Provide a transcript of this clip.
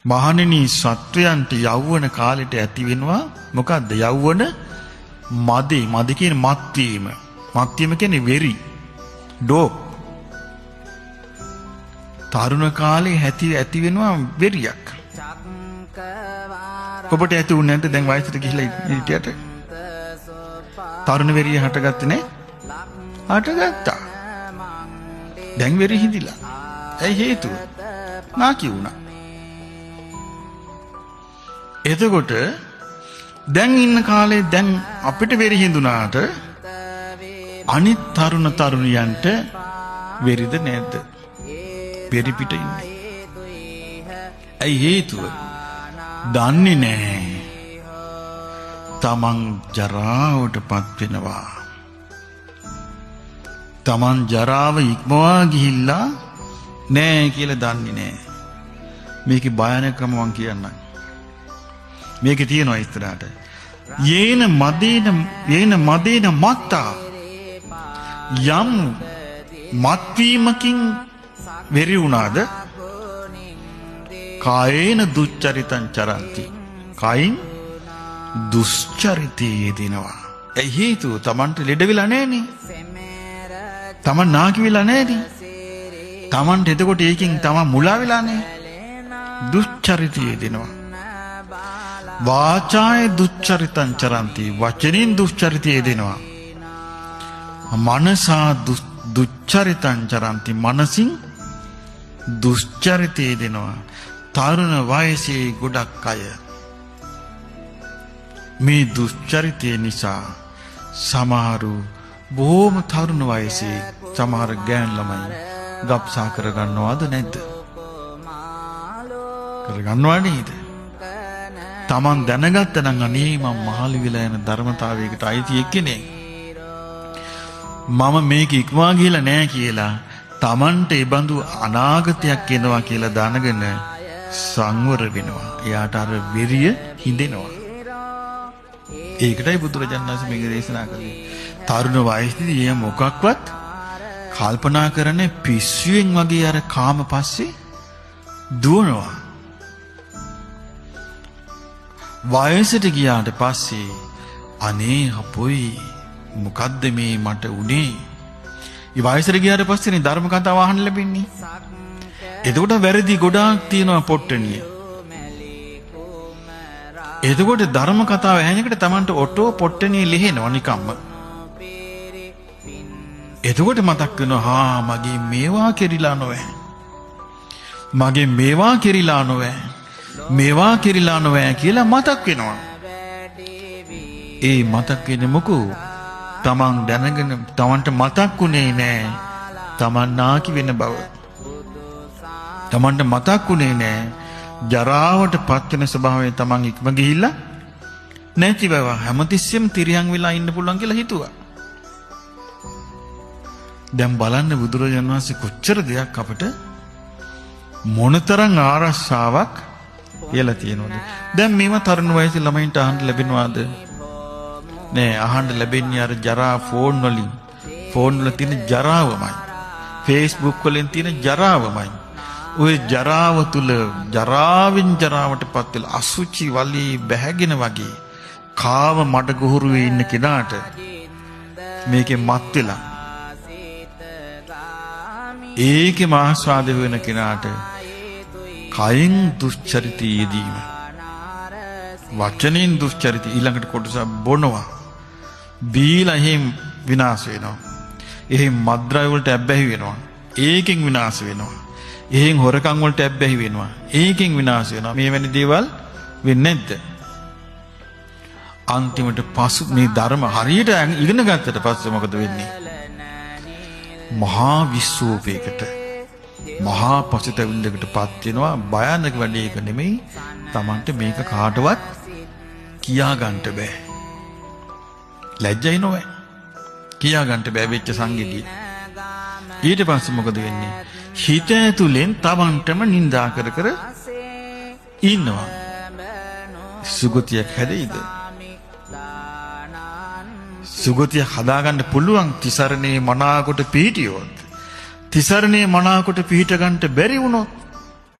මහණෙනි සත්වයන්ට යෞවන කාලෙට ඇති වෙනවා මොකද්ද? යෞවන මදි කියන්නේ මත්වීම. මත්වීම කියන්නේ වෙරි. ඩෝප්. තරුණ කාලේ ඇති වෙනවා වෙරියක්. ඔබට ඇති උන්නේ නැද්ද දැන් වයසට ගිහිලා හිටියට? තරුණ වෙරිය හටගත්තේ නේ? හටගත්තා. දැන් වෙරි හිඳිලා. ඇයි හේතුව? නාකි වුණා. එතකොට දැන් ඉන්න කාලේ දැන් අපිට වෙරි හිඳුනාට අනිත් තරුණ තරුණියන්ට වෙරිද නැද්ද? වෙරි පිට ඉන්නේ. ඇයි හේතුව? දන්නේ නැහැ. තමන් ජරාවටපත් වෙනවා. තමන් ජරාව ඉක්මවා ගිහිල්ලා නෑ කියලා දන්නේ නෑ. මේකේ භයානකම මං කියන්නම්. මේකේ තියෙනවා ඉස්සරහට. යේන මදේන මත්තා යම් මත්වීමකින් වෙරි වුණාද කායේන දුච්චරිතං චරಂತಿ. කායින් දුෂ්චරිතයේ යෙදෙනවා. ඒ හේතුව Tamanට ලෙඩ වෙලා නැහනේ. Taman නාකි වෙලා නැහනේ. Tamanට එතකොට ඒකෙන් Taman මුලා වෙලා නැහැ. දුෂ්චරිතයේ යෙදෙනවා. වාචාය දුච්චරිතං චරಂತಿ. වචනින් දුෂ්චරිතයේ යෙදෙනවා. මනසා දුච්චරිතං චරಂತಿ. මනසින් දුෂ්චරිතයේ යෙදෙනවා. තරුණ වයසේ ගොඩක් අය මේ දුෂ්චරිතය නිසා සමහරු බොහොම තරුණ වයසේ සමහර ගෑන් ළමයි ගබ්සා කරගන්නවද නැද්ද? කරගන්නවා නේද? Taman දැනගත්ත නම් අනේ මම මහලු වෙලා යන ධර්මතාවයකට අයිති එක්කෙනෙක්. මම මේක ඉක්මවා ගිහලා නැහැ කියලා Tamanට ඒ බඳු අනාගතයක් එනවා කියලා දැනගෙන සංවර වෙනවා. එයාට අර වෙරිය හිඳෙනවා. ඒකටයි බුදුරජාණන් වහන්සේ මේක දේශනා කළේ. තරුණ වයසේදී එයා මොකක්වත් කල්පනා කරන්නේ පිස්සුවෙන් වගේ අර කාම පස්සේ දුවනවා. වයසට ගියාට පස්සේ අනේ අපොයි මොකද්ද මේ මට උනේ? ඒ වයසට ගියාට පස්සේනේ ධර්ම කතාව අහන්න ලැබෙන්නේ. එතකොට වැරදි ගොඩාක් තියෙනවා පොට්ටනිය. එතකොට ධර්ම කතාව ඇහෙනකොට Tamanට ඔටෝ පොට්ටනිය ලිහෙනවා නිකම්ම. එතකොට මතක් වෙනවා මගේ මේවා කෙරිලා නොවේ. මගේ මේවා කෙරිලා නොවේ. මේවා කෙරිලා නොවේ කියලා මතක් වෙනවා. ඒ මතක් වෙන්නේ මොකෝ? Taman දැනගෙන Tamanට මතක්ුනේ නෑ Taman නාකි වෙන බව. Tamanට මතක්ුනේ නෑ ජරාවට පත් වෙන ස්වභාවයෙන් Taman ඉක්ම ගිහිල්ලා නැති බව. හැමතිස්සෙම තිරියන් වෙලා ඉන්න පුළුවන් කියලා හිතුවා. දැන් බලන්න බුදුරජාණන් වහන්සේ කොච්චර දෙයක් අපිට මොනතරම් ආරක්ෂාවක් කියලා තියෙනවද? දැන් මේවා තරුණ වයසේ ළමයින්ට අහන්න ලැබෙනවද? නෑ, අහන්න ලැබෙන්නේ අර ජරා ෆෝන් වලින්. ෆෝන් වල තියෙන ජරාවමයි. Facebook වලින් තියෙන ජරාවමයි. ඔය ජරාව තුල ජරාවෙන් ජරාවටපත් වෙලා අසුචි වලී බැහැගෙන වගේ කාව මඩ ගොහරුවේ ඉන්න කෙනාට මේකේ මත් වෙලා ඒකේ මාස්වාද වෙන කෙනාට කයින් දුෂ්චරිතය යෙදීම, වචනෙන් දුෂ්චරිතය, ඊළඟට කොටස බොනවා, බීලා එහෙම විනාශ වෙනවා. එහෙම මද්ද්‍රව්‍ය වලට ඇබ්බැහි වෙනවා. ඒකෙන් විනාශ වෙනවා. එහෙන් හොරකම් වලට ඇබ්බැහි වෙනවා. ඒකෙන් විනාශ වෙනවා. මේ වැනි දේවල් වෙන්නේ නැද්ද? අන්තිමට පසු මේ ධර්ම හරියට ඉගෙන ගත්තට පස්සේ මොකද වෙන්නේ? මහා විශ්වෝපයකට, මහා පසුතැවිල්ලකටපත් වෙනවා. භයානක වැඩේ එක නෙමෙයි. Tamanට මේක කාටවත් කියා ගන්නට බෑ. ලැජ්ජයි නොවේ. කියා ගන්නට බෑ වෙච්ච සංගීතිය. ඊට පස්සේ මොකද වෙන්නේ? හිත ඇතුලෙන් Tamanටම නිඳා කර කර ඉන්නවා. සුගතියක් හැදෙයිද? සුගතිය හදාගන්න පුළුවන් තිසරණේ මනාකොට පිහිටියොත්. තිසරණේ මනාකොට පිහිට ගන්නට බැරි වුණොත්